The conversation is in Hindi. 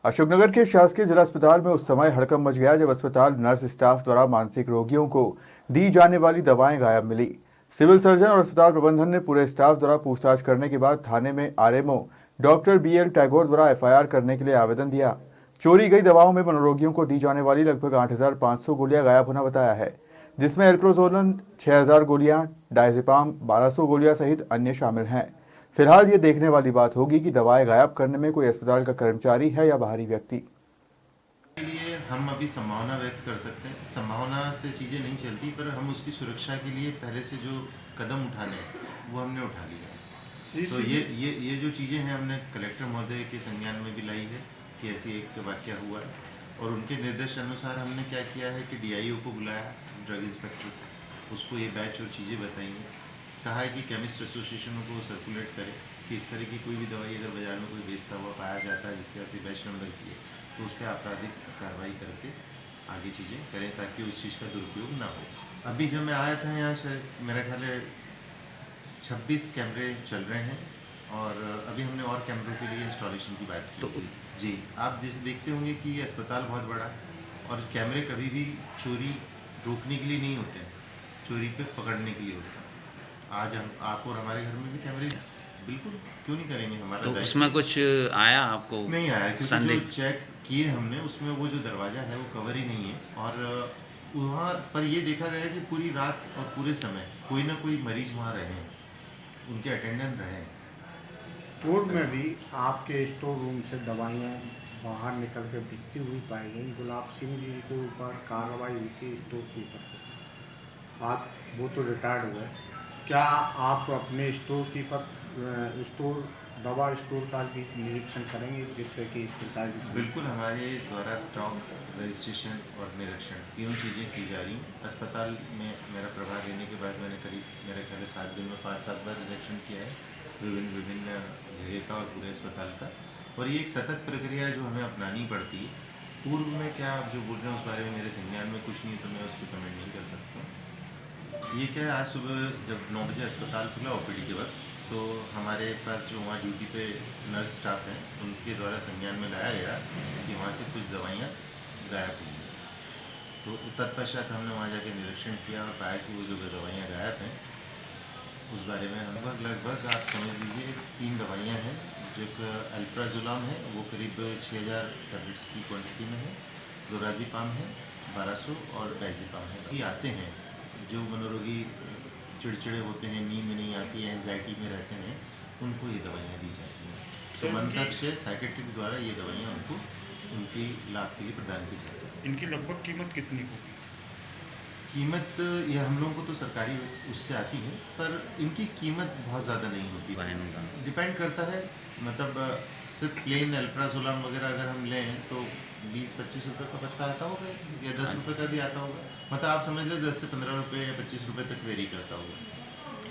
अशोकनगर के शासकीय जिला अस्पताल में उस समय हड़कंप मच गया जब अस्पताल नर्स स्टाफ द्वारा मानसिक रोगियों को दी जाने वाली दवाएं गायब मिली। सिविल सर्जन और अस्पताल प्रबंधन ने पूरे स्टाफ द्वारा पूछताछ करने के बाद थाने में आरएमओ डॉक्टर बीएल टैगोर द्वारा एफआईआर करने के लिए आवेदन दिया। चोरी गई दवाओं में मनोरोगियों को दी जाने वाली लगभग 8,500 गोलियां गायब होना बताया है, जिसमें एल्प्रोजोलन 6,000 गोलियां, डायजेपाम 1,200 गोलियां सहित अन्य शामिल हैं। फिलहाल ये देखने वाली बात होगी कि दवाएं गायब करने में कोई अस्पताल का कर्मचारी है या बाहरी व्यक्ति। के लिए हम अभी संभावना व्यक्त कर सकते हैं। संभावना से चीज़ें नहीं चलती, पर हम उसकी सुरक्षा के लिए पहले से जो कदम उठाने वो हमने उठा लिया। तो ये जो चीज़ें हैं हमने कलेक्टर महोदय के संज्ञान में भी लाई है कि ऐसी एक वाक़या हुआ है, और उनके निर्देश अनुसार हमने क्या किया है कि डीआईओ को बुलाया, ड्रग इंस्पेक्टर, उसको ये बैच और चीज़ें बताई हैं। कहा है कि केमिस्ट एसोसिएशनों को सर्कुलेट करे कि इस तरह की कोई भी दवाई अगर बाजार में कोई बेचता हुआ पाया जाता है जिसके ऐसी बैच नंबर की है, तो उस पर आपराधिक कार्रवाई करके आगे चीज़ें करें ताकि उस चीज़ का दुरुपयोग ना हो। अभी जब मैं आया था यहाँ, शायद मेरा ख्याल है 26 कैमरे चल रहे हैं, और अभी हमने और कैमरों के लिए इंस्टॉलेशन की बात की। तो जी, आप जैसे देखते होंगे कि ये अस्पताल बहुत बड़ा है और कैमरे कभी भी चोरी रोकने के लिए नहीं होते हैं, चोरी पे पकड़ने के लिए होते हैं। आज हम आप और हमारे घर में भी कैमरे बिल्कुल क्यों नहीं करेंगे, हमारा तो उसमें कुछ आया आपको? नहीं आया, क्योंकि संदेह जो चेक किए हमने उसमें वो जो दरवाज़ा है वो कवर ही नहीं है, और वहाँ पर ये देखा गया कि पूरी रात और पूरे समय कोई ना कोई मरीज वहाँ रहे हैं, उनके अटेंडेंट रहे हैं। कोर्ट में भी आपके स्टोर रूम से दवाइयाँ बाहर निकल कर बिकती हुई पाई गई। गुलाब सिंह जी के ऊपर कार्रवाई हुई थी स्टोर कीपर को, आज वो तो रिटायर्ड हुए। क्या आप अपने स्टोर कीपर दवा स्टोर का भी निरीक्षण करेंगे जिससे कि इस प्रकार की? बिल्कुल, हमारे द्वारा स्टॉक रजिस्ट्रेशन और निरीक्षण तीनों चीज़ें की जा रही हैं। अस्पताल में मेरा प्रभार लेने के बाद मैंने करीब मेरे ख्याल 7 दिन में 5-7 बार निरीक्षण किया है विभिन्न जगह का और पूरे अस्पताल का, और ये एक सतत प्रक्रिया है जो हमें अपनानी पड़ती है। पूर्व में क्या आप जो बोल रहे हैं उस बारे में मेरे संज्ञान में कुछ नहीं, तो मैं उस पर कमेंट नहीं कर सकता। ये क्या है, आज सुबह जब 9 बजे अस्पताल खुला ओपीडी के वक्त, तो हमारे पास जो वहाँ ड्यूटी पे नर्स स्टाफ हैं उनके द्वारा संज्ञान में लाया गया कि वहाँ से कुछ दवाइयाँ गायब हुई हैं। तो तत्पश्चात हमने वहाँ जाके निरीक्षण किया और पाया कि वो जो दवाइयाँ गायब हैं उस बारे में लगभग आप समझ लीजिए 3 दवाइयाँ हैं। जो एक अल्प्राजोलाम है वो करीब 6,000 टैबलेट्स की क्वांटिटी में है, लोराज़ेपाम है 1,200, और डायजेपाम है। ये आते हैं जो मनोरोगी चिड़चिड़े होते हैं, नींद में नहीं आती है, एंजाइटी में रहते हैं, उनको ये दवाइयाँ दी जाती हैं। तो मनतक्ष साइकेट्रिक द्वारा ये दवाइयाँ उनको उनकी लाभ के लिए प्रदान की जाती है। इनकी लगभग कीमत कितनी होगी? कीमत ये हम लोगों को तो सरकारी उससे आती है, पर इनकी कीमत बहुत ज़्यादा नहीं होती, डिपेंड करता है। मतलब सिर्फ प्लेन अल्प्राजोलाम वगैरह अगर हम लें तो 20-25 रुपये का पत्ता आता होगा, या 10 रुपये का भी आता होगा। मतलब आप समझ लें 10 से 15 रुपये या 25 रुपये तक वेरी करता होगा।